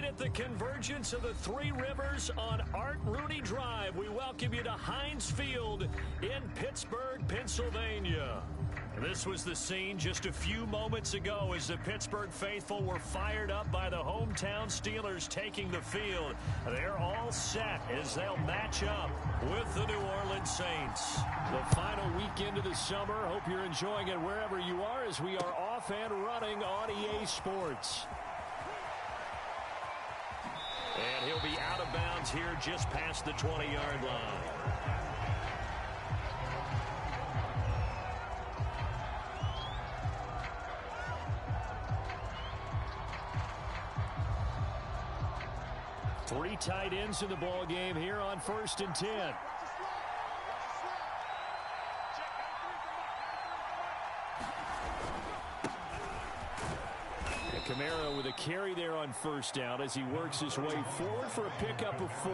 at the convergence of the Three Rivers on Art Rooney Drive. We welcome you to Heinz Field in Pittsburgh, Pennsylvania. This was the scene just a few moments ago as the Pittsburgh faithful were fired up by the hometown Steelers taking the field. They're all set as they'll match up with the New Orleans Saints. The final weekend of the summer. Hope you're enjoying it wherever you are as we are off and running on EA Sports. And he'll be out of bounds here just past the 20-yard line. Three tight ends in the ball game here on 1st and 10. And Kamara with a carry there on 1st down as he works his way forward for a pickup of 4.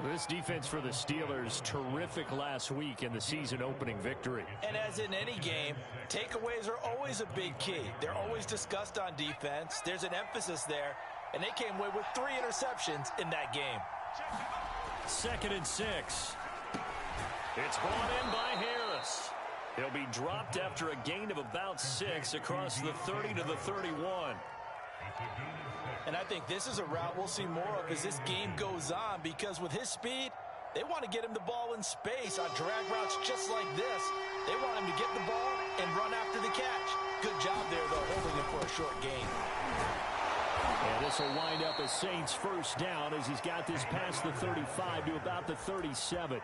This defense for the Steelers, terrific last week in the season-opening victory. And as in any game, takeaways are always a big key. They're always discussed on defense. There's an emphasis there. And they came away with 3 interceptions in that game. 2nd and 6. It's brought in by Harris. He'll be dropped after a gain of about 6 across the 30 to the 31. And I think this is a route we'll see more of as this game goes on, because with his speed, they want to get him the ball in space on drag routes just like this. They want him to get the ball and run after the catch. Good job there, though, holding him for a short gain. And this will wind up a Saints 1st down as he's got this past the 35 to about the 37.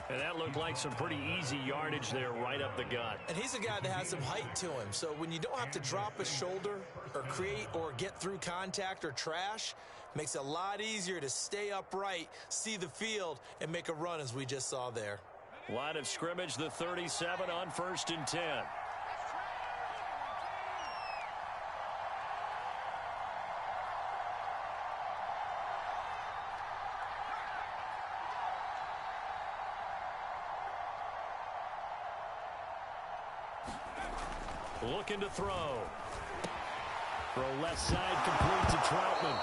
And that looked like some pretty easy yardage there right up the gut. And he's a guy that has some height to him. So when you don't have to drop a shoulder or create or get through contact or trash, makes it a lot easier to stay upright, see the field, and make a run as we just saw there. Line of scrimmage, the 37 on 1st and 10. Looking to throw. Throw left side, complete to Troutman.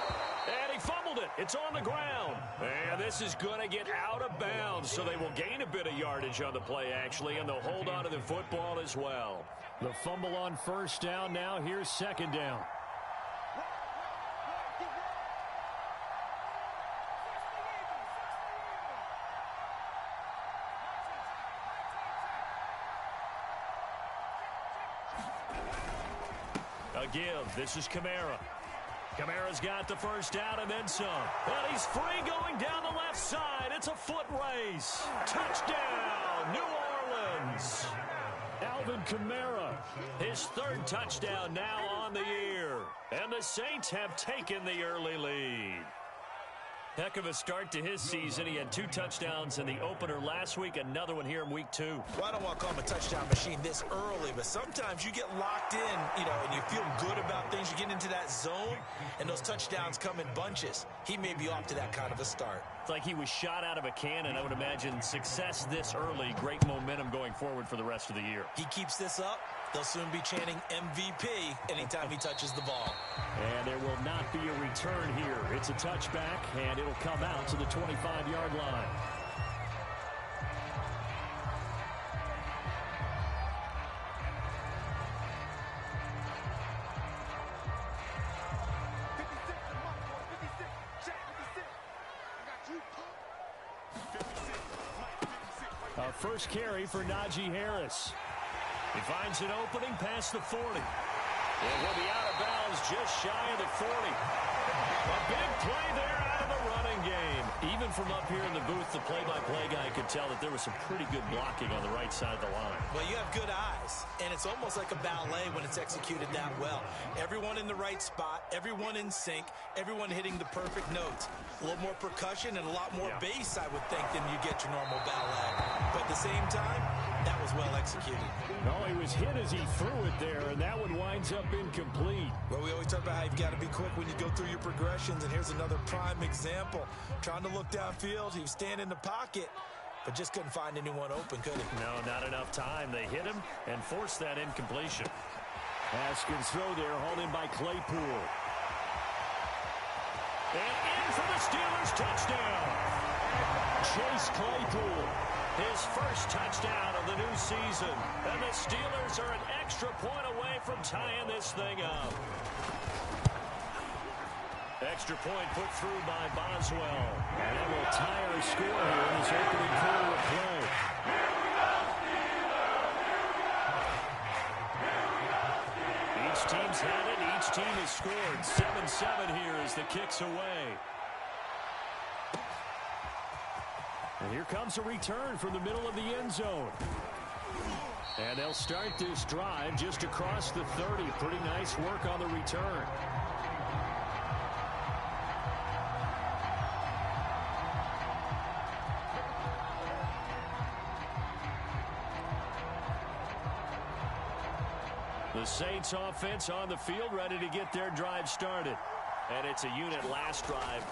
And he fumbled it. It's on the ground. And this is going to get out of bounds, so they will gain a bit of yardage on the play, actually, and they'll hold on to the football as well. The fumble on 1st down. Now here's 2nd down. A give. This is Kamara. Kamara's got the 1st down and then some. And he's free going down the left side. It's a foot race. Touchdown, New Orleans. Alvin Kamara, his 3rd touchdown now on the year. And the Saints have taken the early lead. Heck of a start to his season. He had 2 touchdowns in the opener last week, another one here in week 2. Well, I don't want to call him a touchdown machine this early, but sometimes you get locked in, and you feel good about things. You get into that zone, and those touchdowns come in bunches. He may be off to that kind of a start. It's like he was shot out of a cannon. I would imagine success this early, great momentum going forward for the rest of the year. He keeps this up, they'll soon be chanting MVP anytime he touches the ball. And there will not be a return here. It's a touchback, and it'll come out to the 25-yard line. First carry for Najee Harris. He finds an opening past the 40. It will be out of bounds just shy of the 40. A big play there out of the running game. Even from up here in the booth, the play-by-play guy could tell that there was some pretty good blocking on the right side of the line. Well, you have good eyes, and it's almost like a ballet when it's executed that well. Everyone in the right spot, everyone in sync, everyone hitting the perfect notes. A little more percussion and a lot more bass, I would think, than you get your normal ballet. But at the same time, that was well executed. No, he was hit as he threw it there, and that one winds up incomplete. Well, we always talk about how you've got to be quick when you go through your progressions, and here's another prime example. Trying to look downfield, he was standing in the pocket, but just couldn't find anyone open, could he? No, not enough time. They hit him and forced that incompletion. Haskins throw there, hauled in by Claypool. And in for the Steelers touchdown. Chase Claypool, his first touchdown of the new season. And the Steelers are an extra point away from tying this thing up. Extra point put through by Boswell. And it will tie our score here in this opening quarter of play. Each team's had it. Each team has scored. 7-7 here as the kick's away. And here comes a return from the middle of the end zone. And they'll start this drive just across the 30. Pretty nice work on the return. The Saints offense on the field, ready to get their drive started. And it's a unit last drive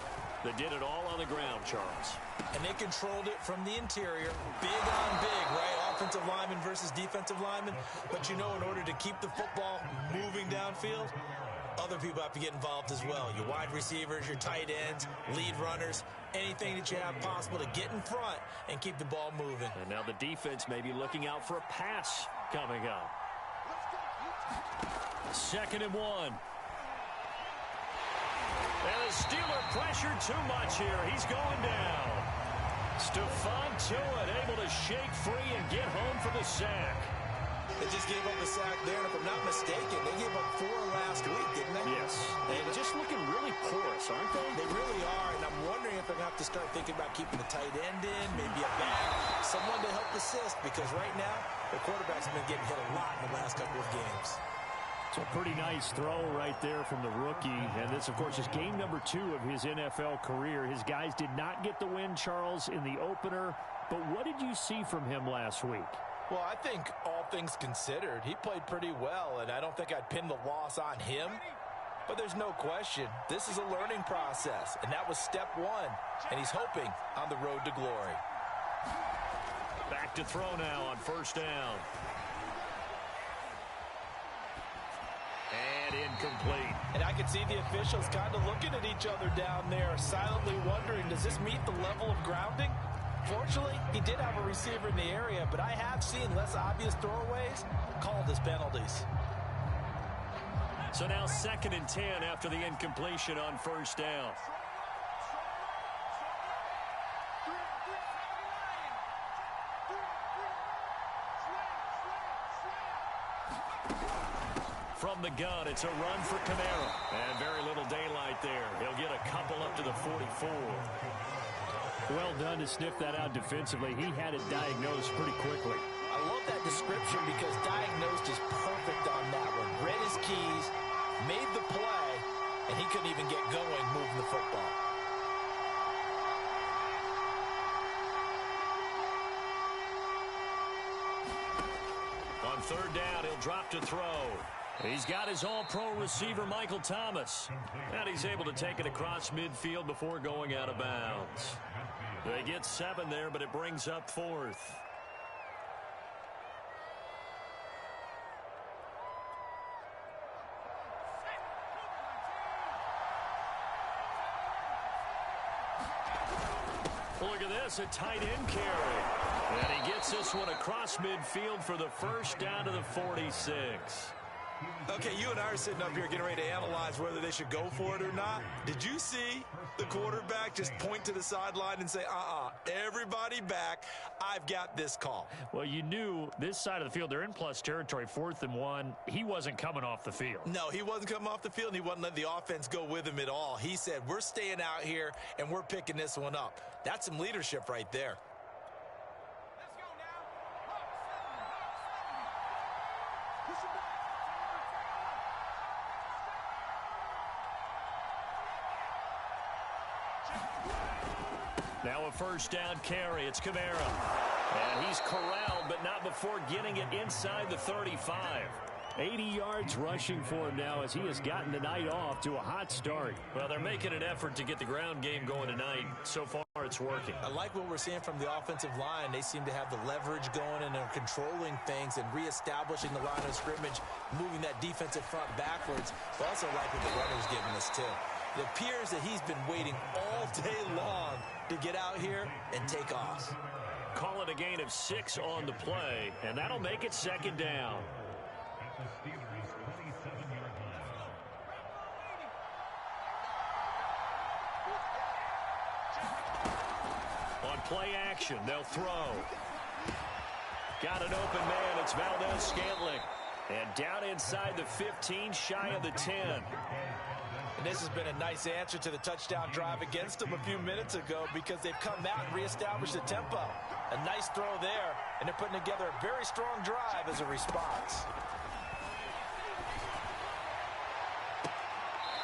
that did it all on the ground, Charles. And they controlled it from the interior. Big on big, right? Offensive lineman versus defensive lineman. But you know, in order to keep the football moving downfield, other people have to get involved as well. Your wide receivers, your tight ends, lead runners, anything that you have possible to get in front and keep the ball moving. And now the defense may be looking out for a pass coming up. 2nd and 1. And the Steeler pressured too much here. He's going down. Stephon Tuitt able to shake free and get home for the sack. They just gave up a sack there, and if I'm not mistaken, they gave up 4 last week, didn't they? Yes. And just looking really porous, aren't they? They really are, and I'm wondering if they're going to have to start thinking about keeping the tight end in, maybe a back, someone to help assist, because right now, the quarterback's been getting hit a lot in the last couple of games. So a pretty nice throw right there from the rookie. And this, of course, is game number 2 of his NFL career. His guys did not get the win, Charles, in the opener. But what did you see from him last week? Well, I think all things considered, he played pretty well, and I don't think I'd pin the loss on him. But there's no question, this is a learning process, and that was step 1, and he's hoping on the road to glory. Back to throw now on 1st down. And incomplete. And I could see the officials kind of looking at each other down there, silently wondering, does this meet the level of grounding? Fortunately, he did have a receiver in the area, but I have seen less obvious throwaways called as penalties. So now 2nd and 10 after the incompletion on 1st down. From the gun, it's a run for Kamara. And very little daylight there. He'll get a couple up to the 44. Well done to sniff that out defensively. He had it diagnosed pretty quickly. I love that description because diagnosed is perfect on that one. Read his keys, made the play, and he couldn't even get going moving the football. On 3rd down, he'll drop to throw. He's got his all-pro receiver, Michael Thomas. And he's able to take it across midfield before going out of bounds. They get 7 there, but it brings up 4th. Look at this, a tight end carry. And he gets this one across midfield for the 1st down to the 46. Okay, you and I are sitting up here getting ready to analyze whether they should go for it or not. Did you see the quarterback just point to the sideline and say, everybody back, I've got this call? Well, you knew this side of the field, they're in plus territory, 4th and 1. He wasn't coming off the field. No, he wasn't coming off the field, and he wasn't letting the offense go with him at all. He said, we're staying out here, and we're picking this one up. That's some leadership right there. Now a 1st down carry. It's Kamara. And he's corralled, but not before getting it inside the 35. 80 yards rushing for him now as he has gotten the night off to a hot start. Well, they're making an effort to get the ground game going tonight. So far, it's working. I like what we're seeing from the offensive line. They seem to have the leverage going and are controlling things and reestablishing the line of scrimmage, moving that defensive front backwards. But also like what the runner's giving us, too. It appears that he's been waiting all day long to get out here and take off. Call it a gain of 6 on the play, and that'll make it second down. On play action, they'll throw. Got an open man. It's Valdez-Scantling. And down inside the 15, shy of the 10. And this has been a nice answer to the touchdown drive against them a few minutes ago because they've come out and reestablished the tempo. A nice throw there, and they're putting together a very strong drive as a response.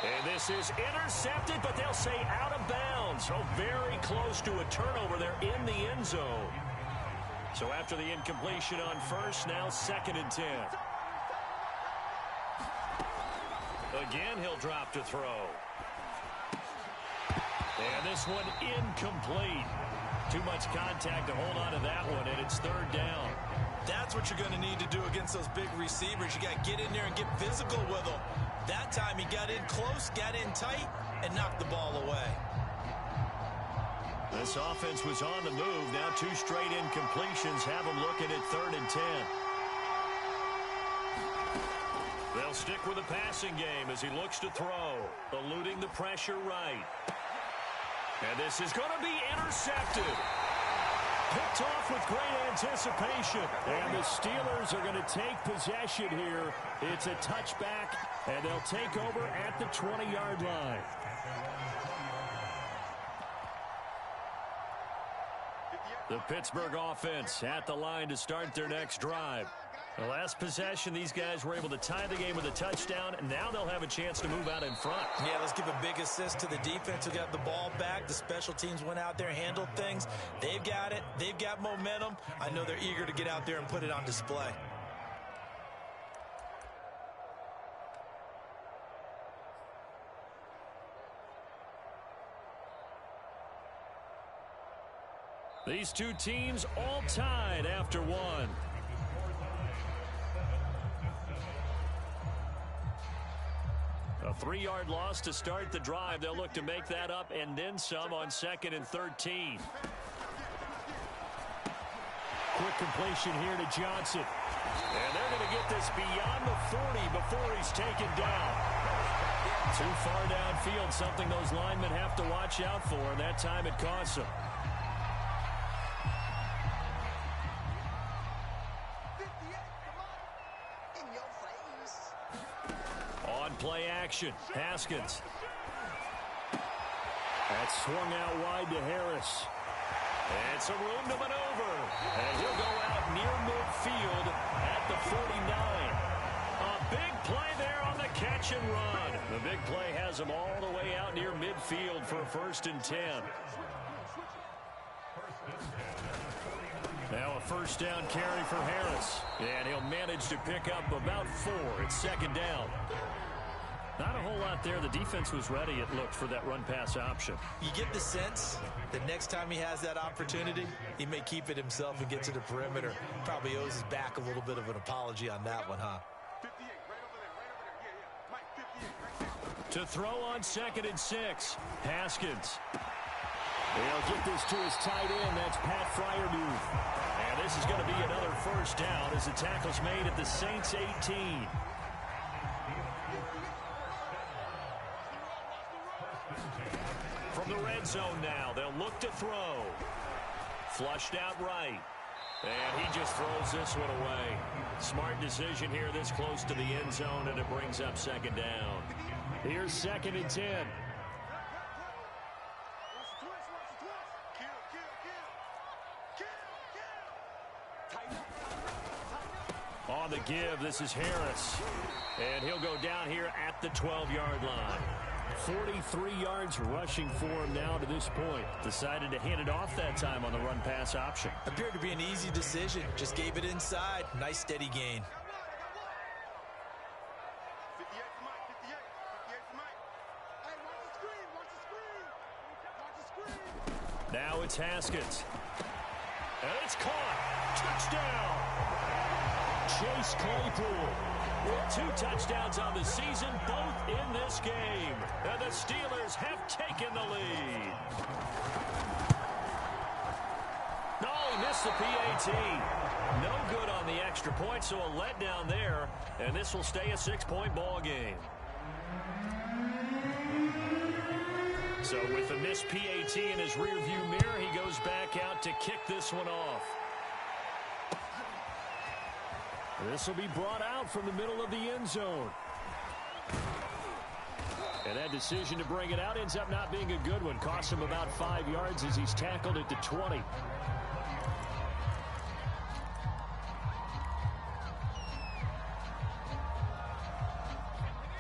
And this is intercepted, but they'll say out of bounds. Oh, very close to a turnover there in the end zone. So after the incompletion on first, now 2nd and 10. Again, he'll drop to throw. And this one incomplete. Too much contact to hold on to that one, and it's 3rd down. That's what you're going to need to do against those big receivers. You got to get in there and get physical with them. That time he got in close, got in tight, and knocked the ball away. This offense was on the move. Now 2 straight incompletions have them looking at 3rd and 10. They'll stick with the passing game as he looks to throw, eluding the pressure right. And this is going to be intercepted. Picked off with great anticipation. And the Steelers are going to take possession here. It's a touchback, and they'll take over at the 20-yard line. The Pittsburgh offense at the line to start their next drive. The last possession, these guys were able to tie the game with a touchdown, and now they'll have a chance to move out in front. Yeah, let's give a big assist to the defense who got the ball back. The special teams went out there, handled things. They've got it. They've got momentum. I know they're eager to get out there and put it on display. These two teams all tied after one. A 3-yard loss to start the drive. They'll look to make that up and then some on 2nd and 13. Quick completion here to Johnson. And they're going to get this beyond the 40 before he's taken down. Too far downfield, something those linemen have to watch out for, and that time it costs them. Play action. Haskins. That's swung out wide to Harris. And some room to maneuver. And he'll go out near midfield at the 49. A big play there on the catch and run. The big play has him all the way out near midfield for a 1st and 10. Now a 1st down carry for Harris. And he'll manage to pick up about 4. It's 2nd down. Not a whole lot there. The defense was ready, it looked, for that run-pass option. You get the sense that next time he has that opportunity, he may keep it himself and get to the perimeter. Probably owes his back a little bit of an apology on that one, huh? 58, right over there, Mike, 58, right To there. throw on 2nd and 6. Haskins. They'll get this to his tight end. That's Pat Freiermuth. And this is going to be another 1st down as the tackle's made at the Saints 18. From the red zone now, they'll look to throw. Flushed out right. And he just throws this one away. Smart decision here this close to the end zone, and it brings up 2nd down. Here's 2nd and 10. On the give, this is Harris. And he'll go down here at the 12-yard line. 43 yards rushing for him now to this point. Decided to hand it off that time on the run-pass option. Appeared to be an easy decision. Just gave it inside. Nice steady gain. 58 for Mike, 58 for Mike. Hey, watch the screen. Now it's Haskins. And it's caught. Touchdown. Chase Claypool with 2 touchdowns on the season, both in this game. And the Steelers have taken the lead. No, he missed the PAT. No good on the extra point, so a letdown there. And this will stay a 6-point ball game. So with the missed PAT in his rearview mirror, he goes back out to kick this one off. This will be brought out from the middle of the end zone. And that decision to bring it out ends up not being a good one. Costs him about 5 yards as he's tackled at the 20.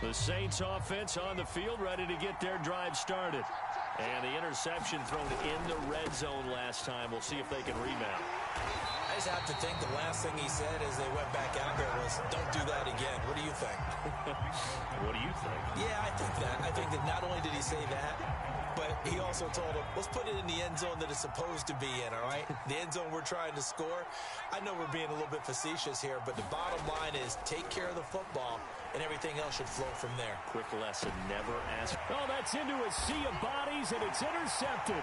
The Saints offense on the field, ready to get their drive started. And the interception thrown in the red zone last time. We'll see if they can rebound. I just have to think the last thing he said as they went back out there was, don't do that again. What do you think? What do you think? Yeah, I think that. I think that not only did he say that, but he also told him, let's put it in the end zone that it's supposed to be in, all right? The end zone we're trying to score. I know we're being a little bit facetious here, but the bottom line is take care of the football, and everything else should flow from there. Quick lesson, never ask. Oh, that's into a sea of bodies, and it's intercepted.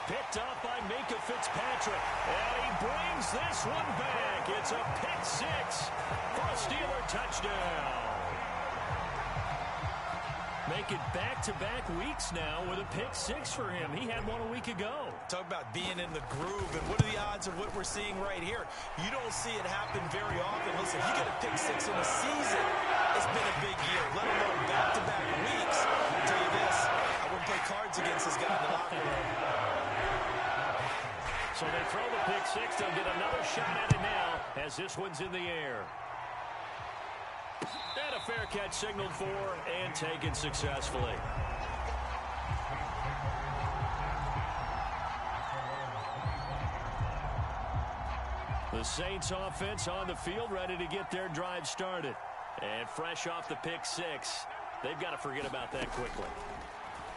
Picked up by Minkah Fitzpatrick. And he brings this one back. It's a pick six for a Steeler touchdown. Make it back-to-back weeks now with a pick six for him. He had one a week ago. Talk about being in the groove, and what are the odds of what we're seeing right here? You don't see it happen very often. Listen, you get a pick six in a season, it's been a big year, let alone back-to-back weeks. I'll tell you this, I wouldn't play cards against this guy in the locker room. So they throw the pick six. They'll get another shot at it now as this one's in the air. And a fair catch signaled for and taken successfully. The Saints offense on the field ready to get their drive started. And fresh off the pick six, they've got to forget about that quickly.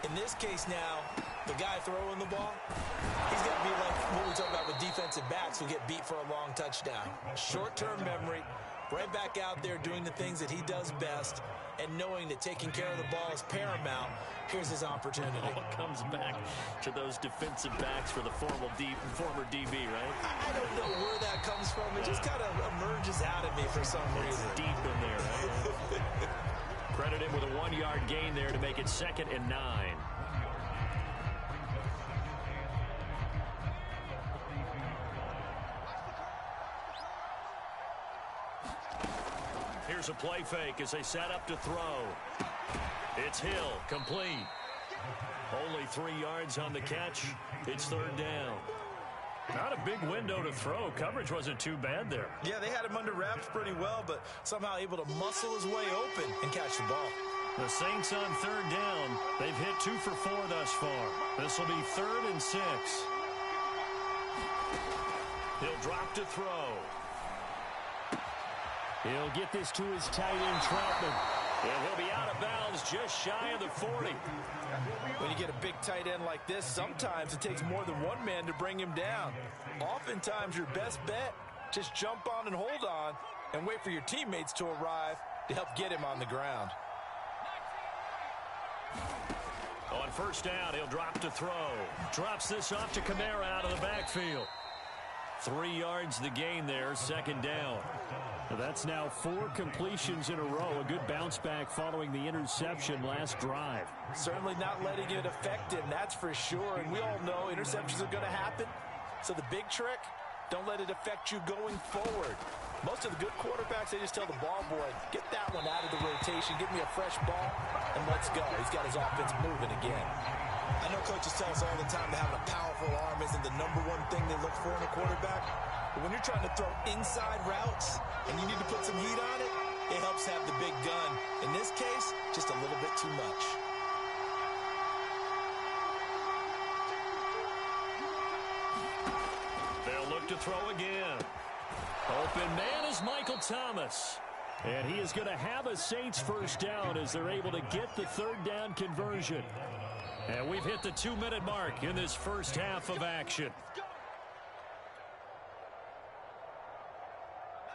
In this case now, the guy throwing the ball, he's got to be like what we talk about with defensive backs who get beat for a long touchdown. Short-term memory, right back out there doing the things that he does best, and knowing that taking care of the ball is paramount. Here's his opportunity. It comes back to those defensive backs for the former DB, right? I don't know where that comes from. It just kind of emerges out of me for some reason. It's deep in there, right? Credit him with a 1-yard gain there to make it 2nd and 9. Here's a play fake as they set up to throw. It's Hill, complete. Only 3 yards on the catch. It's 3rd down. Not a big window to throw. Coverage wasn't too bad there. Yeah, they had him under wraps pretty well, but somehow able to muscle his way open and catch the ball. The Saints on 3rd down. They've hit 2 for 4 thus far. This will be 3rd and 6. He'll drop to throw. He'll get this to his tight end, Troutman. And he'll be out of bounds just shy of the 40. When you get a big tight end like this, sometimes it takes more than one man to bring him down. Oftentimes, your best bet, just jump on and hold on and wait for your teammates to arrive to help get him on the ground. On 1st down, he'll drop to throw. Drops this off to Kamara out of the backfield. 3 yards the gain there, 2nd down. That's now 4 completions in a row. A good bounce back following the interception last drive. Certainly not letting it affect him, that's for sure. And we all know interceptions are going to happen. So the big trick, don't let it affect you going forward. Most of the good quarterbacks, they just tell the ball boy, get that one out of the rotation, give me a fresh ball, and let's go. He's got his offense moving again. I know coaches tell us all the time that having a powerful arm isn't the #1 thing they look for in a quarterback. But when you're trying to throw inside routes and you need to put some heat on it, it helps have the big gun. In this case, just a little bit too much. They'll look to throw again. Open man is Michael Thomas. And he is going to have a Saints 1st down as they're able to get the 3rd down conversion. And we've hit the 2-minute mark in this first half of action.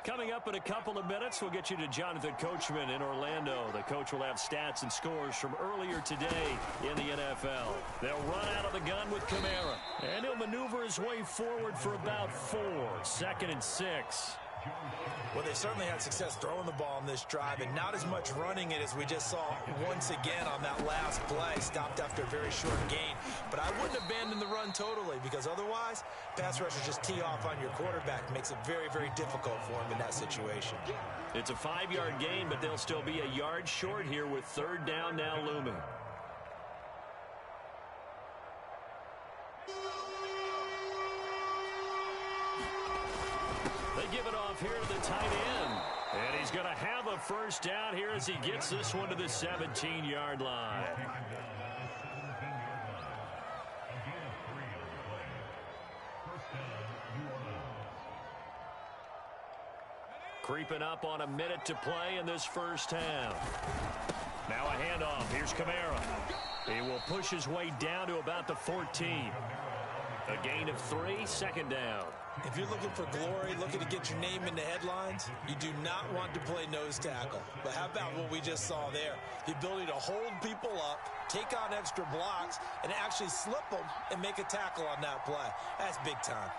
Coming up in a couple of minutes, we'll get you to Jonathan Coachman in Orlando. The coach will have stats and scores from earlier today in the NFL. They'll run out of the gun with Kamara, and he'll maneuver his way forward for about 4, 2nd and 6. Well, they certainly had success throwing the ball on this drive, and not as much running it as we just saw once again on that last play. Stopped after a very short gain. But I wouldn't abandon the run totally, because otherwise, pass rushers just tee off on your quarterback. Makes it very, very difficult for him in that situation. It's a 5-yard gain, but they'll still be a yard short here with 3rd down now looming. Give it off here to the tight end. And he's going to have a first down here as he gets this one to the 17-yard line. Creeping up on a minute to play in this first half. Now a handoff. Here's Kamara. He will push his way down to about the 14. A gain of 3, 2nd down. If you're looking for glory, looking to get your name in the headlines, you do not want to play nose tackle. But how about what we just saw there? The ability to hold people up, take on extra blocks, and actually slip them and make a tackle on that play. That's big time.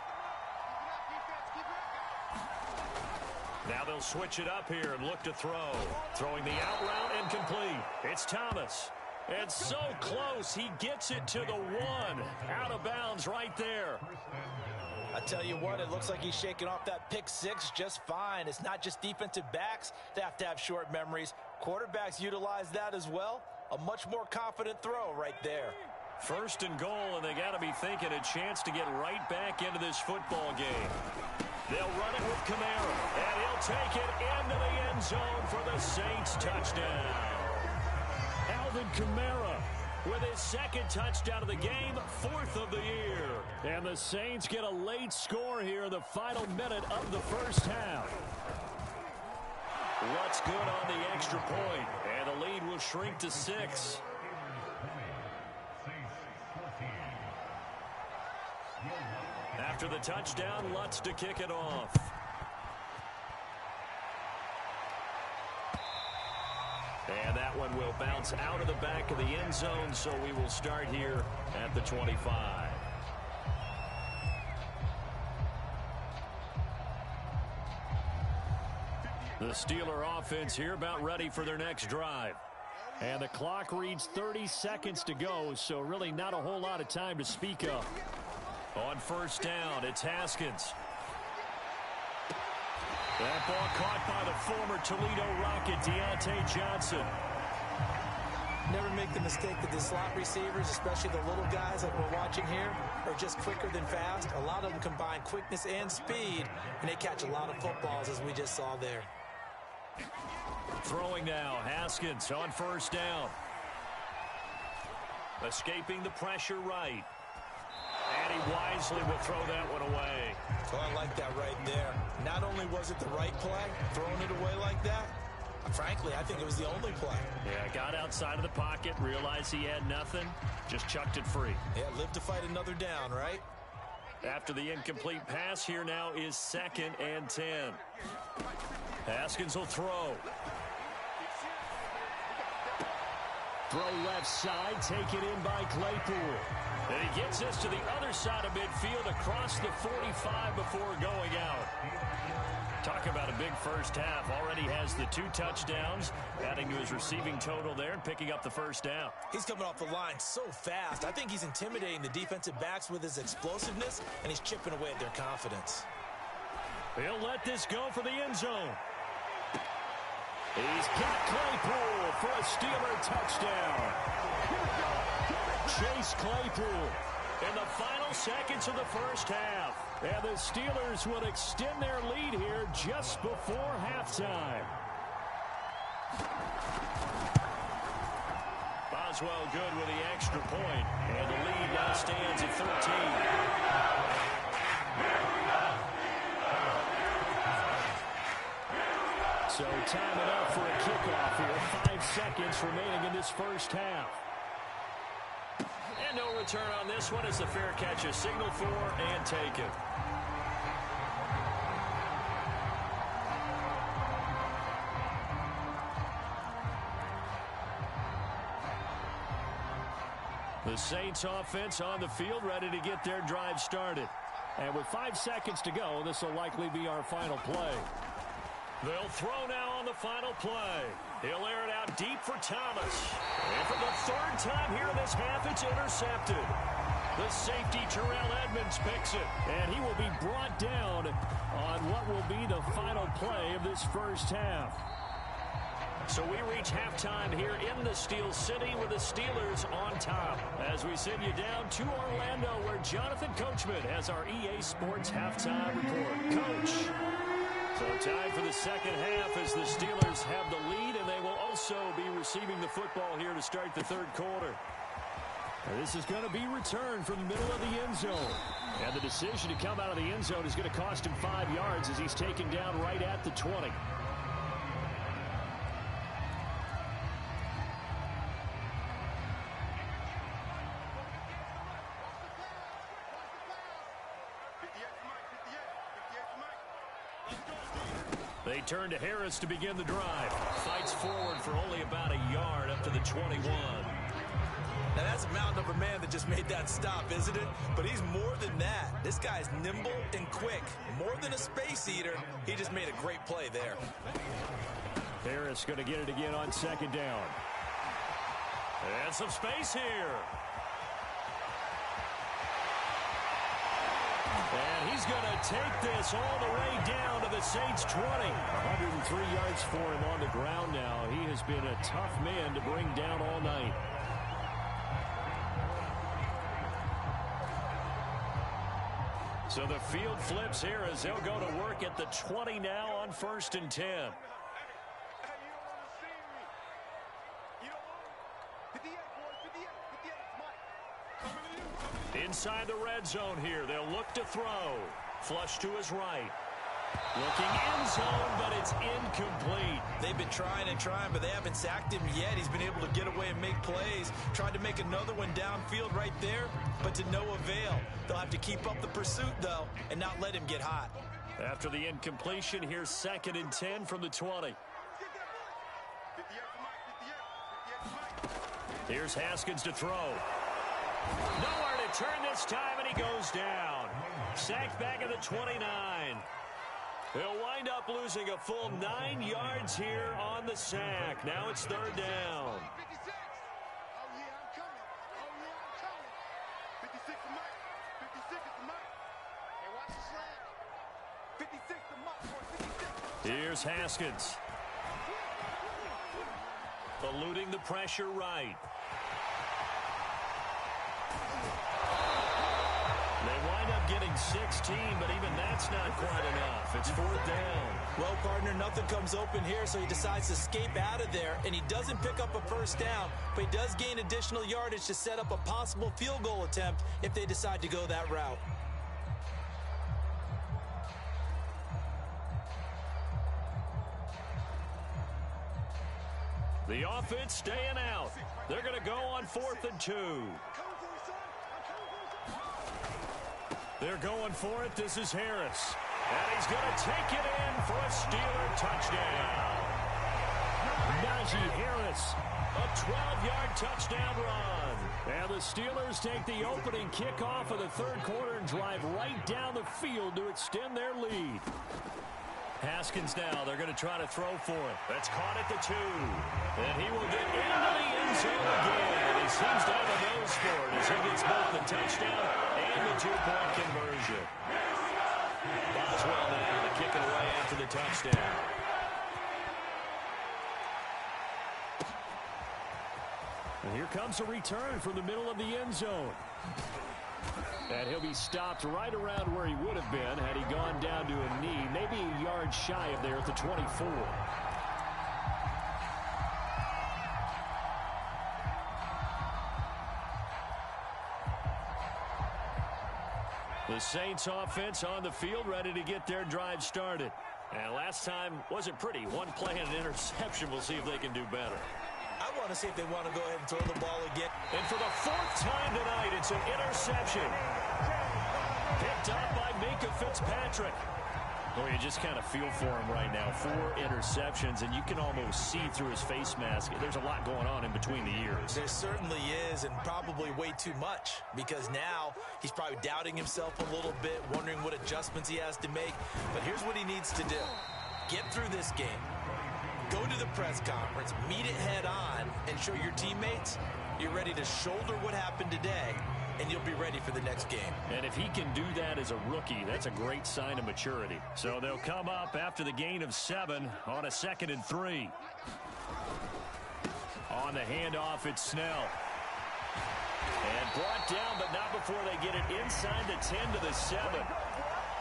Now they'll switch it up here and look to throw. Throwing the out route and complete. It's Thomas. And so close, he gets it to the 1. Out of bounds right there. I tell you what, it looks like he's shaking off that pick 6 just fine. It's not just defensive backs that have to have short memories. Quarterbacks utilize that as well. A much more confident throw right there. 1st and goal, and they got to be thinking a chance to get right back into this football game. They'll run it with Kamara, and he'll take it into the end zone for the Saints touchdown. Alvin Kamara with his 2nd touchdown of the game, 4th of the year. And the Saints get a late score here in the final minute of the first half. What's good on the extra point, and the lead will shrink to 6. After the touchdown, Lutz to kick it off. And that one will bounce out of the back of the end zone, so we will start here at the 25. The Steeler offense here about ready for their next drive. And the clock reads 30 seconds to go, so really not a whole lot of time to speak of. On 1st down, it's Haskins. That ball caught by the former Toledo Rocket, Deontay Johnson. Never make the mistake that the slot receivers, especially the little guys like we're watching here, are just quicker than fast. A lot of them combine quickness and speed, and they catch a lot of footballs, as we just saw there. Throwing now, Haskins on 1st down. Escaping the pressure right. And he wisely will throw that one away. Oh, I like that right there. Not only was it the right play, throwing it away like that, frankly, I think it was the only play. Yeah, got outside of the pocket, realized he had nothing, just chucked it free. Yeah, live to fight another down, right? After the incomplete pass, here now is 2nd and 10. Haskins will throw. Throw left side, taken in by Claypool. And he gets this to the other side of midfield across the 45 before going out. Talk about a big first half. Already has the 2 touchdowns, adding to his receiving total there and picking up the 1st down. He's coming off the line so fast. I think he's intimidating the defensive backs with his explosiveness, and he's chipping away at their confidence. He'll let this go for the end zone. He's got Claypool for a Steeler touchdown. Chase Claypool in the final seconds of the first half. And the Steelers will extend their lead here just before halftime. Boswell good with the extra point, and the lead now stands at 13. So time it up for a kickoff here. 5 seconds remaining in this first half. And no return on this one as the fair catch is signaled for and taken. The Saints offense on the field, ready to get their drive started. And with 5 seconds to go, this will likely be our final play. They'll throw now on the final play. He'll air it out deep for Thomas. And for the third time here in this half, it's intercepted. The safety, Terrell Edmonds, picks it. And he will be brought down on what will be the final play of this first half. So we reach halftime here in the Steel City with the Steelers on top. As we send you down to Orlando, where Jonathan Coachman has our EA Sports halftime report. Coach. So time for the second half as the Steelers have the lead, and they will also be receiving the football here to start the third quarter. And this is going to be returned from the middle of the end zone. And the decision to come out of the end zone is going to cost him 5 yards as he's taken down right at the 20. They turn to Harris to begin the drive. Fights forward for only about a yard up to the 21. Now that's a mountain of a man that just made that stop, isn't it? But he's more than that. This guy's nimble and quick. More than a space eater, he just made a great play there. Harris going to get it again on second down. And some space here. And he's going to take this all the way down to the Saints' 20. 103 yards for him on the ground now. He has been a tough man to bring down all night. So the field flips here as they'll go to work at the 20 now on 1st and 10. Inside the red zone here, they'll look to throw. Flush to his right. Looking end zone, but it's incomplete. They've been trying and trying, but they haven't sacked him yet. He's been able to get away and make plays. Tried to make another one downfield right there, but to no avail. They'll have to keep up the pursuit, though, and not let him get hot. After the incompletion, here's 2nd and 10 from the 20. Here's Haskins to throw. Nowhere to turn this time, and he goes down. Sacked back at the 29. He'll wind up losing a full 9 yards here on the sack. Now it's 3rd down. Here's Haskins. Eluding the pressure right. They wind up getting 16, but even that's not quite enough. It's 4th down. Well, partner, nothing comes open here, so he decides to escape out of there, and he doesn't pick up a first down, but he does gain additional yardage to set up a possible field goal attempt if they decide to go that route. The offense staying out. They're going to go on 4th and 2. They're going for it. This is Harris. And he's going to take it in for a Steeler touchdown. Najee Harris. A 12-yard touchdown run. And the Steelers take the opening kickoff of the third quarter and drive right down the field to extend their lead. Haskins now, they're going to try to throw for it. That's caught at the 2. And he will get into the end zone again. And he seems to have a nose for it as he gets both the touchdown and the 2-point conversion. Boswell now to kick it away after the touchdown. And here comes a return from the middle of the end zone. And he'll be stopped right around where he would have been had he gone down to a knee, maybe a yard shy of there at the 24. The Saints offense on the field ready to get their drive started. And last time wasn't pretty. One play and an interception. We'll see if they can do better. I want to see if they want to go ahead and throw the ball again. And for the 4th time tonight, it's an interception. Picked up by Minkah Fitzpatrick. Well, you just kind of feel for him right now. 4 interceptions, and you can almost see through his face mask. There's a lot going on in between the ears. There certainly is, and probably way too much, because now he's probably doubting himself a little bit, wondering what adjustments he has to make. But here's what he needs to do. Get through this game. Go to the press conference, meet it head on, and show your teammates you're ready to shoulder what happened today, and you'll be ready for the next game. And if he can do that as a rookie, that's a great sign of maturity. So they'll come up after the gain of 7 on a 2nd and 3. On the handoff, it's Snell. And brought down, but not before they get it inside the 10 to the 7.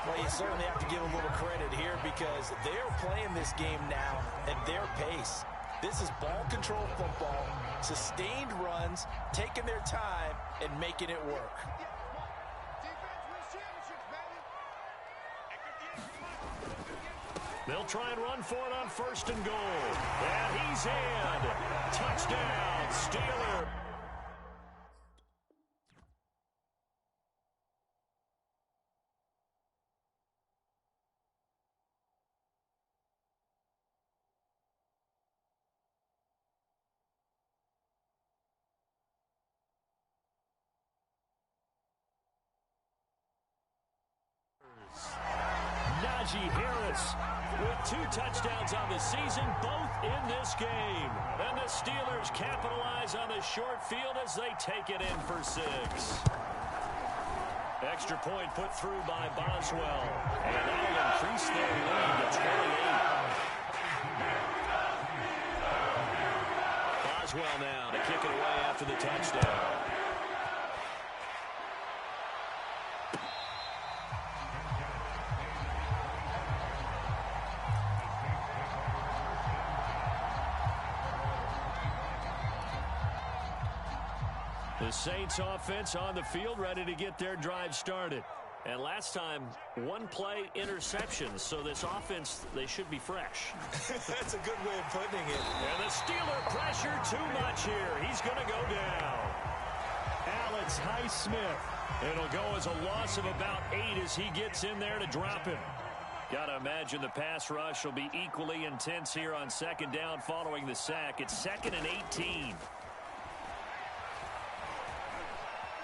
Well, you certainly have to give a little credit here because they're playing this game now at their pace. This is ball control football, sustained runs, taking their time, and making it work. They'll try and run for it on 1st and goal. And he's in. Touchdown, Steelers. Najee Harris with 2 touchdowns on the season, both in this game. And the Steelers capitalize on the short field as they take it in for 6. Extra point put through by Boswell. And that'll increase their lead to 28. Boswell now to kick it away after the touchdown. The Saints offense on the field, ready to get their drive started. And last time, 1 play interceptions, so this offense, they should be fresh. That's a good way of putting it. And the Steeler pressure too much here. He's going to go down. Alex Highsmith. It'll go as a loss of about 8 as he gets in there to drop him. Got to imagine the pass rush will be equally intense here on 2nd down following the sack. It's 2nd and 18.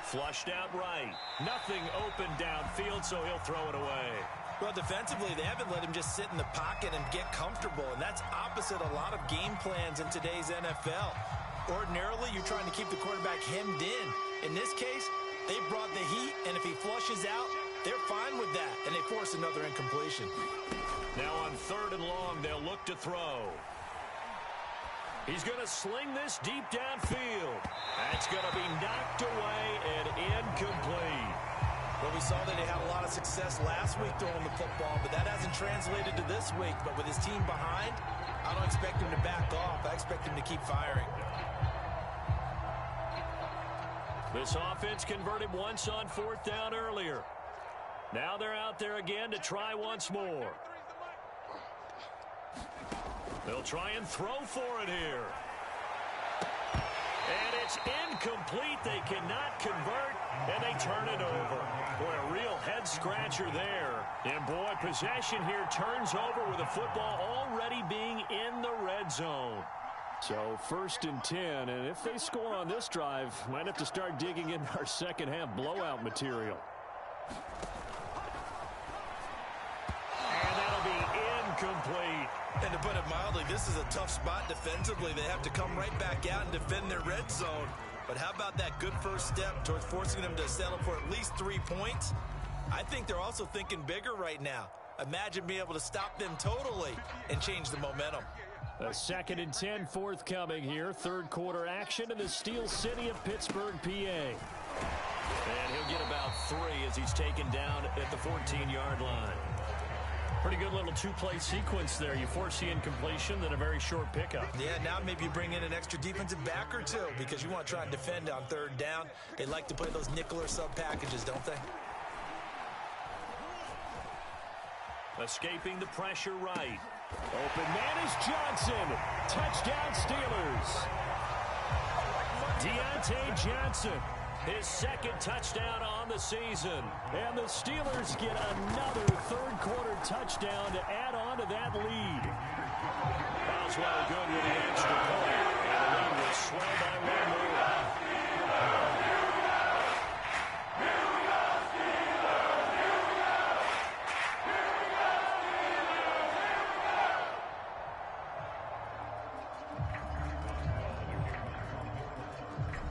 Flushed out right. Nothing open downfield, so he'll throw it away. Well, defensively, they haven't let him just sit in the pocket and get comfortable, and that's opposite a lot of game plans in today's NFL. Ordinarily, you're trying to keep the quarterback hemmed in. In this case, they brought the heat, and if he flushes out, they're fine with that, and they force another incompletion. Now on 3rd and long, they'll look to throw. He's going to sling this deep downfield. That's going to be knocked away and incomplete. Well, we saw that he had a lot of success last week throwing the football, but that hasn't translated to this week. But with his team behind, I don't expect him to back off. I expect him to keep firing. This offense converted once on 4th down earlier. Now they're out there again to try once more. They'll try and throw for it here. And it's incomplete. They cannot convert, and they turn it over. Boy, a real head-scratcher there. And, boy, possession here turns over with the football already being in the red zone. So 1st and 10, and if they score on this drive, might have to start digging into our second-half blowout material. And that'll be incomplete. And to put it mildly, this is a tough spot defensively. They have to come right back out and defend their red zone. But how about that good first step towards forcing them to settle for at least 3 points? I think they're also thinking bigger right now. Imagine being able to stop them totally and change the momentum. A 2nd and 10 forthcoming here. 3rd quarter action in the Steel City of Pittsburgh, PA. And he'll get about 3 as he's taken down at the 14-yard line. Pretty good little 2-play sequence there. You force the incompletion, then a very short pickup. Yeah, now maybe you bring in an extra defensive back or 2 because you want to try and defend on 3rd down. They like to play those nickel or sub packages, don't they? Escaping the pressure right. Open man is Johnson. Touchdown Steelers. Deontay Johnson his second touchdown on the season. And the Steelers get another third-quarter touchdown to add on to that lead. Boswell good with the extra point. And the lead was swelled by one more.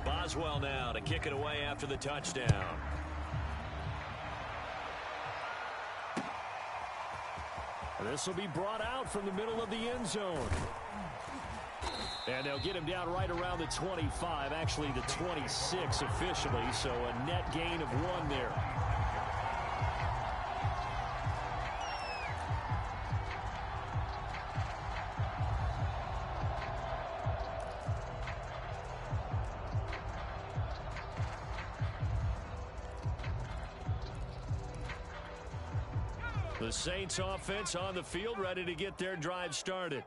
Boswell now to kick it away after the touchdown. This will be brought out from the middle of the end zone. And they'll get him down right around the 25, actually the 26 officially, so a net gain of 1 there. The Saints offense on the field, ready to get their drive started.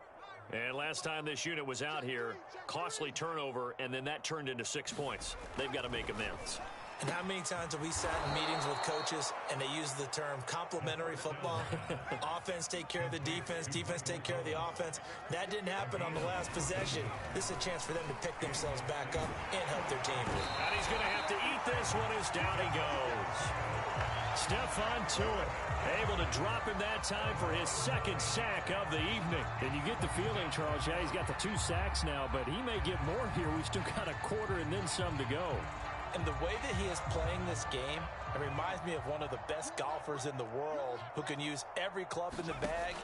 And last time this unit was out here, costly turnover, and then that turned into 6 points. They've got to make amends. And how many times have we sat in meetings with coaches and they use the term complementary football? Offense take care of the defense, defense take care of the offense. That didn't happen on the last possession. This is a chance for them to pick themselves back up and help their team. And he's going to have to eat this one as down he goes. Stephon Tuitt able to drop him that time for his second sack of the evening. And you get the feeling, Charles, yeah, he's got the 2 sacks now, but he may get more here. We've still got a quarter and then some to go. And the way that he is playing this game, it reminds me of one of the best golfers in the world who can use every club in the bag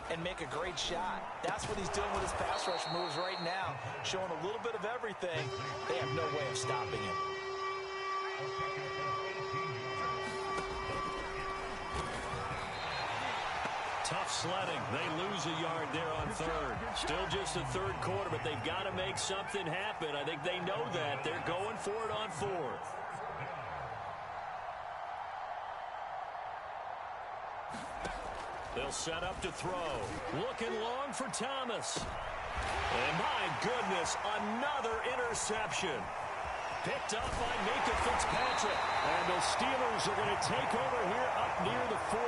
and make a great shot. That's what he's doing with his pass rush moves right now, showing a little bit of everything. They have no way of stopping him. Tough sledding. They lose a yard there on third. Still just the third quarter, but they've got to make something happen. I think they know that. They're going for it on fourth. They'll set up to throw. Looking long for Thomas. And my goodness, another interception. Picked up by Minkah Fitzpatrick. And the Steelers are going to take over here up near the 40.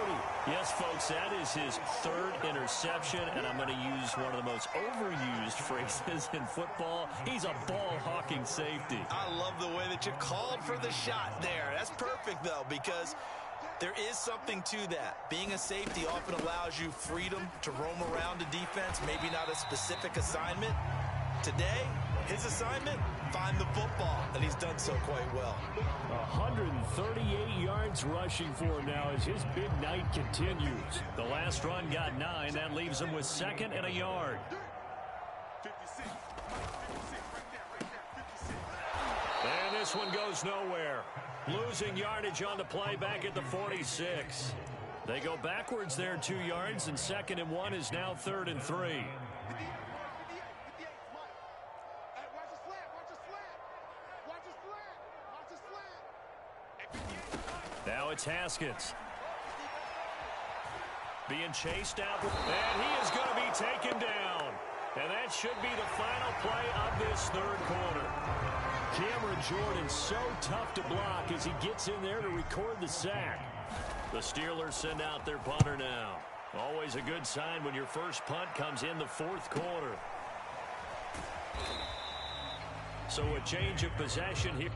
Yes, folks, that is his third interception, and I'm going to use one of the most overused phrases in football. He's a ball-hawking safety. I love the way that you called for the shot there. That's perfect, though, because there is something to that. Being a safety often allows you freedom to roam around the defense, maybe not a specific assignment. Today, his assignment, find the football, and he's done so quite well. 138 yards rushing for him now as his big night continues. The last run got 9. That leaves him with 2nd and a yard. And this one goes nowhere. Losing yardage on the play back at the 46. They go backwards there 2 yards, and 2nd and 1 is now 3rd and 3. Now it's Haskins. Being chased out, and he is going to be taken down. And that should be the final play of this third quarter. Cameron Jordan so tough to block as he gets in there to record the sack. The Steelers send out their punter now. Always a good sign when your first punt comes in the fourth quarter. So a change of possession here.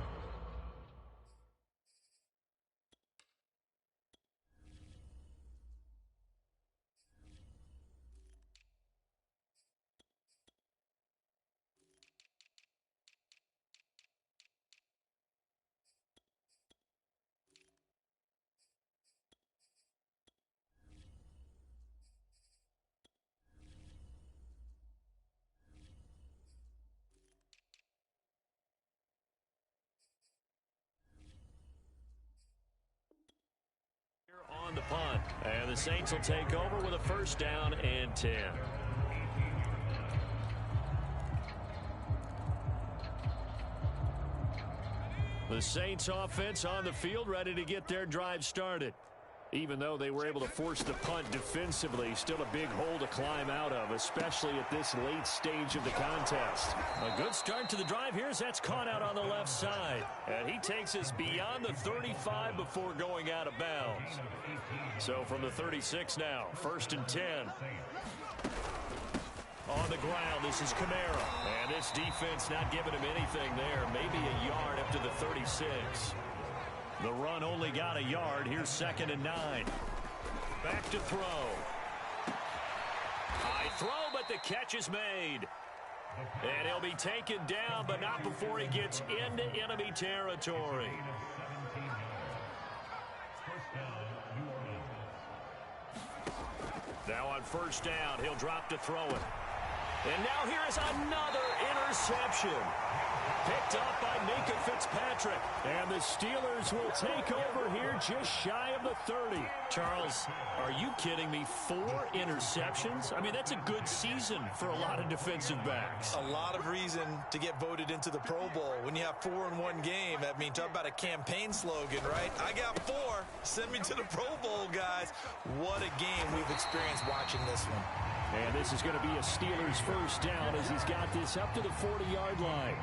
On the punt, and the Saints will take over with a 1st down and 10. The Saints offense on the field, ready to get their drive started. Even though they were able to force the punt defensively, still a big hole to climb out of, especially at this late stage of the contest. A good start to the drive here as that's caught out on the left side. And he takes us beyond the 35 before going out of bounds. So from the 36 now, 1st and 10. On the ground, this is Kamara. And this defense not giving him anything there. Maybe a yard up to the 36. The run only got a yard. Here's 2nd and 9. Back to throw. High throw, but the catch is made. And he'll be taken down, but not before he gets into enemy territory. Now on 1st down, he'll drop to throw it. And now here is another interception. Picked up by Minkah Fitzpatrick. And the Steelers will take over here just shy of the 30. Charles, are you kidding me? 4 interceptions? I mean, that's a good season for a lot of defensive backs. A lot of reason to get voted into the Pro Bowl. When you have 4 in one game, I mean, talk about a campaign slogan, right? I got 4. Send me to the Pro Bowl, guys. What a game we've experienced watching this one. And this is going to be a Steelers 1st down as he's got this up to the 40-yard line.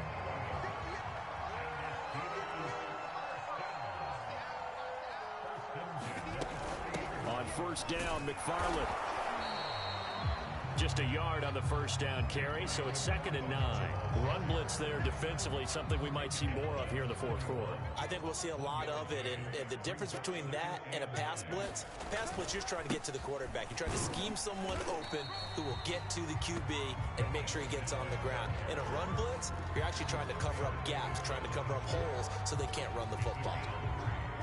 On 1st down, McFarland. Just a yard on the 1st down carry, so it's 2nd and 9. Run blitz there defensively, something we might see more of here in the 4th quarter. I think we'll see a lot of it, and the difference between that and a pass blitz, you're trying to get to the quarterback. You're trying to scheme someone open who will get to the QB and make sure he gets on the ground. In a run blitz, you're actually trying to cover up gaps, trying to cover up holes so they can't run the football.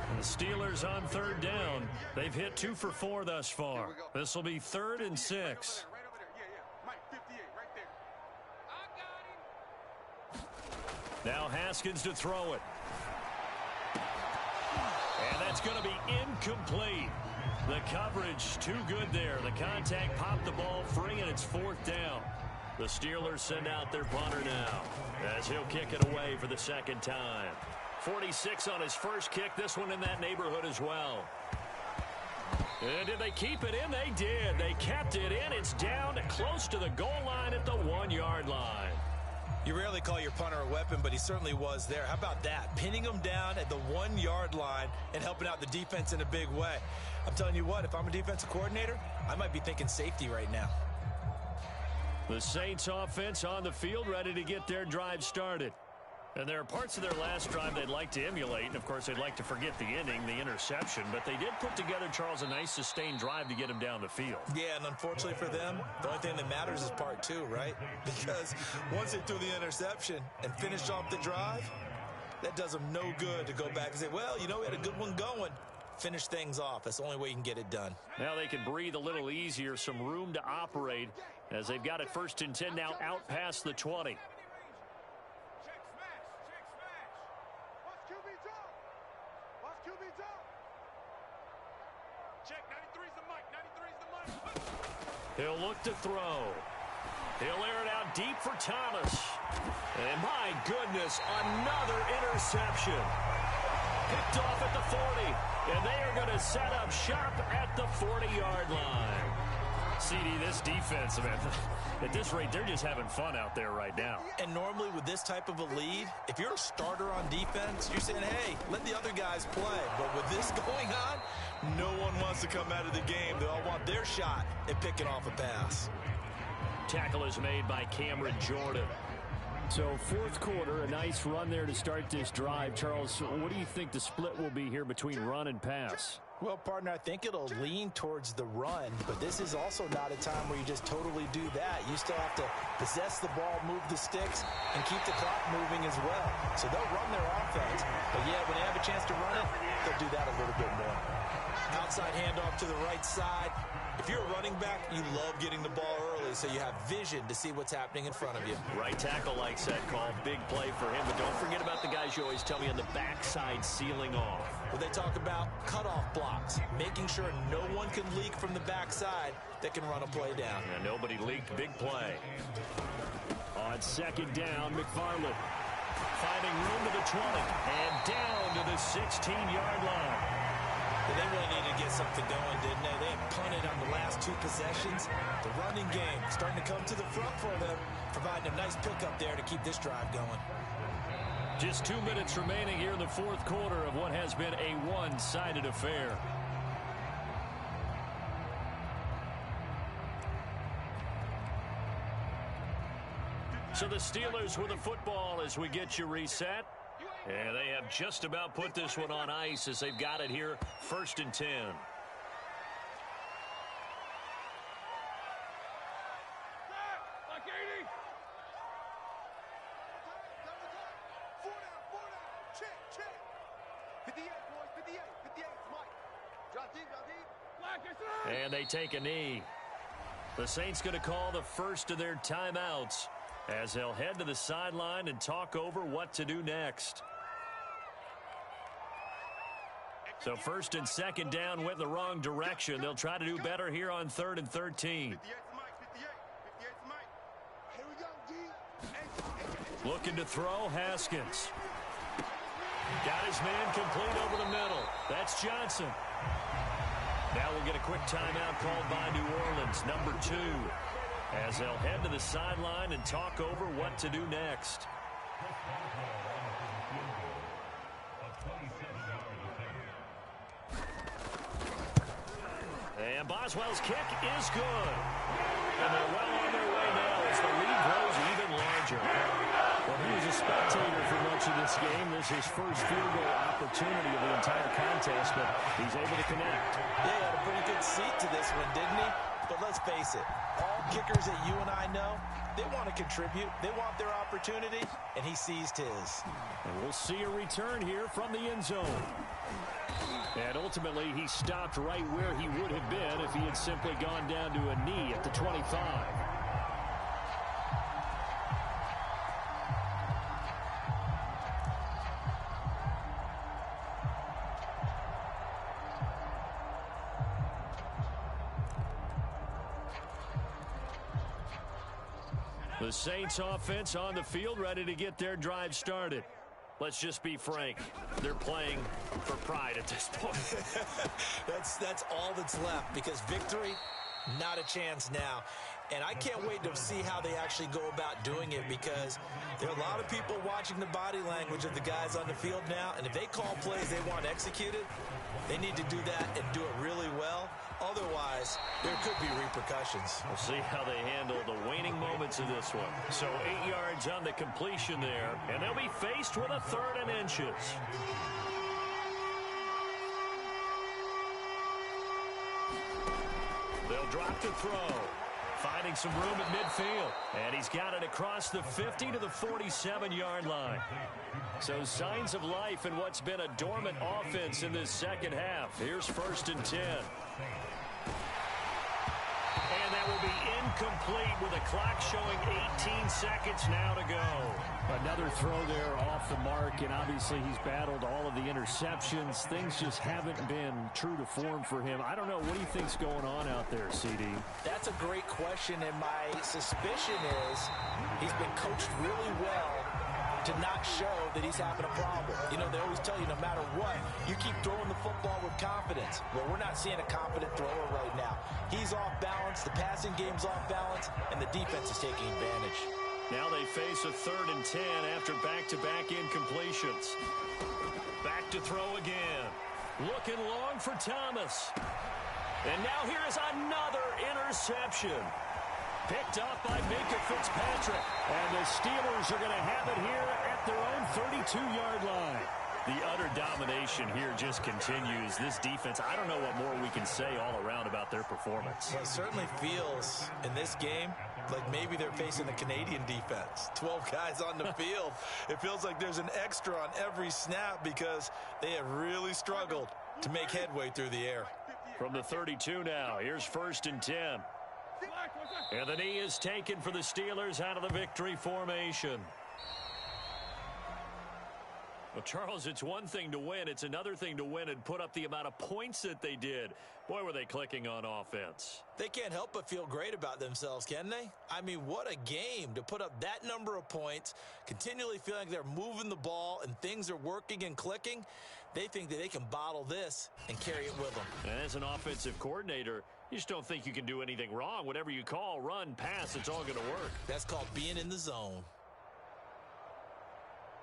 And the Steelers on 3rd down. They've hit 2 for 4 thus far. This will be 3rd and 6. Now Haskins to throw it. And that's going to be incomplete. The coverage too good there. The contact popped the ball free, and it's 4th down. The Steelers send out their punter now as he'll kick it away for the 2nd time. 46 on his first kick. This one in that neighborhood as well. And did they keep it in? They did. They kept it in. It's down close to the goal line at the 1-yard line. You rarely call your punter a weapon, but he certainly was there. How about that? Pinning him down at the 1-yard line and helping out the defense in a big way. I'm telling you what, if I'm a defensive coordinator, I might be thinking safety right now. The Saints offense on the field, ready to get their drive started. And there are parts of their last drive they'd like to emulate, and of course they'd like to forget the inning, the interception, but they did put together, Charles, a nice sustained drive to get him down the field. Yeah, and unfortunately for them, the only thing that matters is part 2, right? Because once they threw the interception and finished off the drive, that does them no good to go back and say, well, you know, we had a good one going. Finish things off. That's the only way you can get it done. Now they can breathe a little easier, some room to operate as they've got it 1st and 10 now out past the 20. He'll look to throw. He'll air it out deep for Thomas. And my goodness, another interception. Picked off at the 40. And they are going to set up shop at the 40-yard line. CD, this defense, man, at this rate, they're just having fun out there right now. And normally with this type of a lead, if you're a starter on defense, you're saying, hey, let the other guys play. But with this going on, no one wants to come out of the game. They all want their shot at picking off a pass. Tackle is made by Cameron Jordan. So 4th quarter, a nice run there to start this drive. Charles, what do you think the split will be here between run and pass? Well, partner, I think it'll lean towards the run, but this is also not a time where you just totally do that. You still have to possess the ball, move the sticks, and keep the clock moving as well. So they'll run their offense, but yeah, when they have a chance to run it, they'll do that a little bit more. Outside handoff to the right side. If you're a running back, you love getting the ball early so you have vision to see what's happening in front of you. Right tackle likes that call. Big play for him. But don't forget about the guys you always tell me on the backside sealing off. Well, they talk about cutoff blocks, making sure no one can leak from the backside that can run a play down. And nobody leaked. Big play. On 2nd down, McFarland. Finding room to the 20 and down to the 16-yard line. Well, they really needed to get something going, didn't they? They had punted on the last 2 possessions. The running game starting to come to the front for them, providing a nice pickup there to keep this drive going. Just 2 minutes remaining here in the fourth quarter of what has been a one-sided affair. So the Steelers with the football as we get you reset. And they have just about put this one on ice as they've got it here, 1st and 10. And they take a knee. The Saints going to call the first of their timeouts as they'll head to the sideline and talk over what to do next. So 1st and 2nd down went the wrong direction. They'll try to do better here on 3rd and 13. Looking to throw, Haskins. Got his man complete over the middle. That's Johnson. Now we'll get a quick timeout called by New Orleans, number 2, as they'll head to the sideline and talk over what to do next. And Boswell's kick is good. And they're well on their way now as the lead grows even larger. Well, he was a spectator for much of this game. This is his first field goal opportunity of the entire contest, but he's able to connect. Yeah, he had a pretty good seat to this one, didn't he? But let's face it, all kickers that you and I know, they want to contribute. They want their opportunity, and he seized his. And we'll see a return here from the end zone. And ultimately, he stopped right where he would have been if he had simply gone down to a knee at the 25. The Saints offense on the field, ready to get their drive started. Let's just be frank. They're playing for pride at this point. That's all that's left, because victory, not a chance now. And I can't wait to see how they actually go about doing it, because there are a lot of people watching the body language of the guys on the field now, and if they call plays they want executed, they need to do that and do it really well. Otherwise, there could be repercussions. We'll see how they handle the waning moments of this one. So 8 yards on the completion there, and they'll be faced with a 3rd and inches. They'll drop to throw. Finding some room at midfield. And he's got it across the 50 to the 47-yard line. So signs of life in what's been a dormant offense in this second half. Here's 1st and 10. And that will be incomplete with a clock showing 18 seconds now to go. Another throw there off the mark, and obviously he's battled all of the interceptions. Things just haven't been true to form for him. I don't know. What do you think's going on out there, CD? That's a great question, and my suspicion is he's been coached really well to not show that he's having a problem. You know, they always tell you no matter what, you keep throwing the football with confidence. Well, we're not seeing a confident thrower right now. He's off balance, the passing game's off balance, and the defense is taking advantage. Now they face a 3rd and 10 after back-to-back incompletions. Back to throw again. Looking long for Thomas. And now here is another interception. Picked up by Minkah Fitzpatrick. And the Steelers are going to have it here at their own 32-yard line. The utter domination here just continues. This defense, I don't know what more we can say all around about their performance. Well, it certainly feels in this game like maybe they're facing the Canadian defense. 12 guys on the field. It feels like there's an extra on every snap because they have really struggled to make headway through the air. From the 32 now, here's 1st and 10. And the knee is taken for the Steelers out of the victory formation. Well, Charles, it's one thing to win. It's another thing to win and put up the amount of points that they did. Boy, were they clicking on offense. They can't help but feel great about themselves, can they? I mean, what a game to put up that number of points, continually feeling like they're moving the ball and things are working and clicking. They think that they can bottle this and carry it with them. And as an offensive coordinator, you just don't think you can do anything wrong. Whatever you call, run, pass, it's all going to work. That's called being in the zone.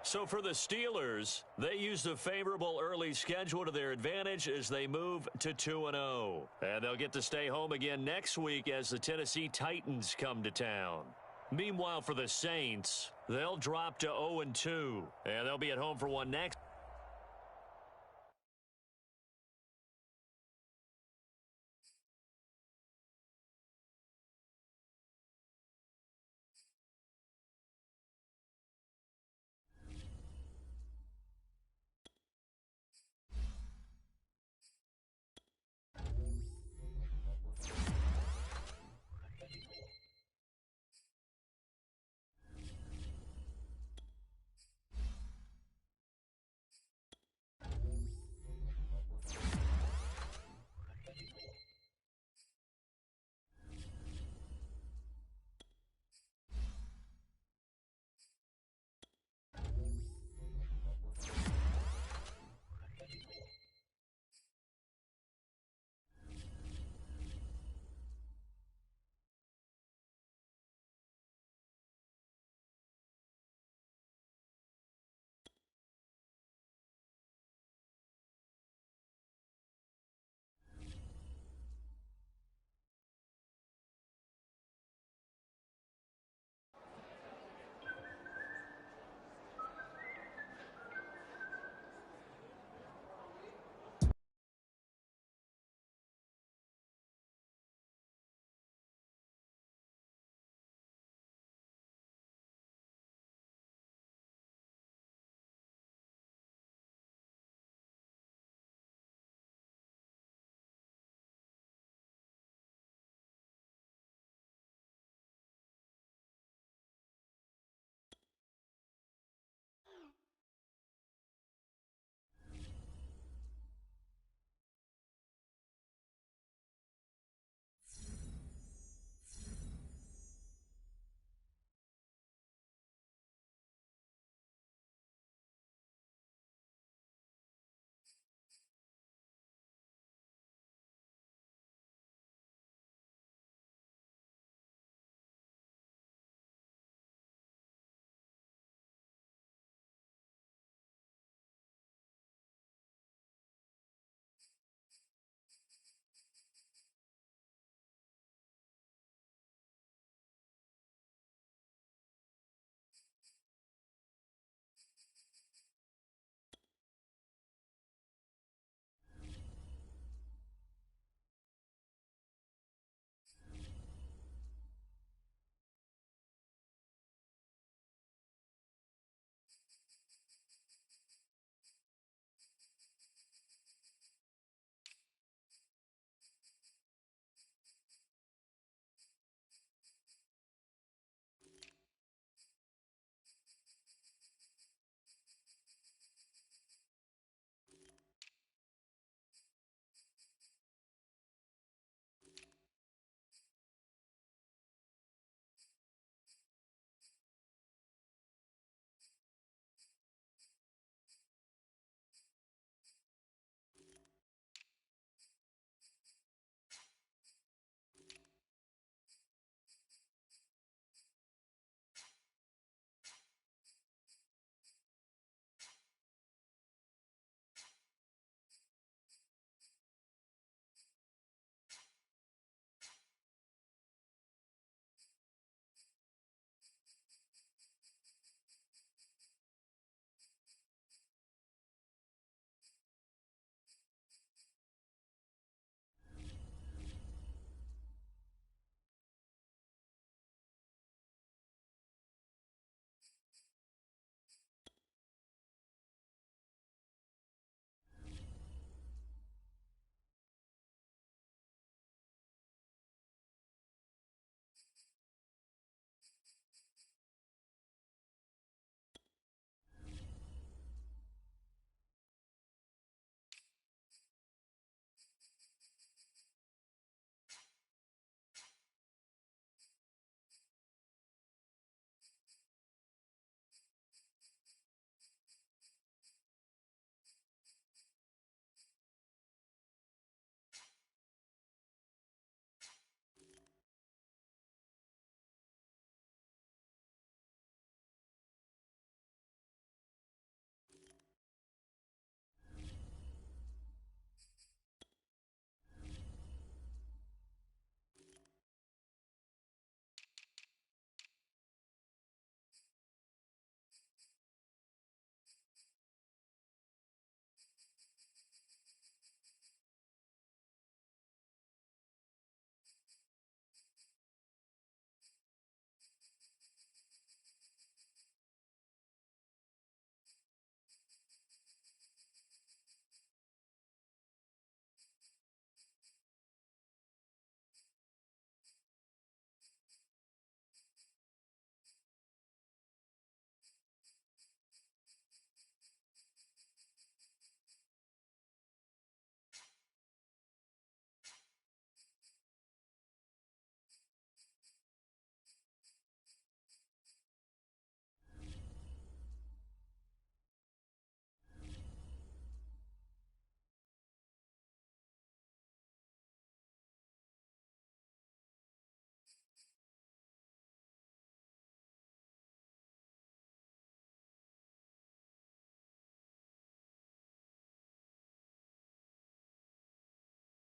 So for the Steelers, they use the favorable early schedule to their advantage as they move to 2-0. And they'll get to stay home again next week as the Tennessee Titans come to town. Meanwhile, for the Saints, they'll drop to 0-2, and they'll be at home for one next.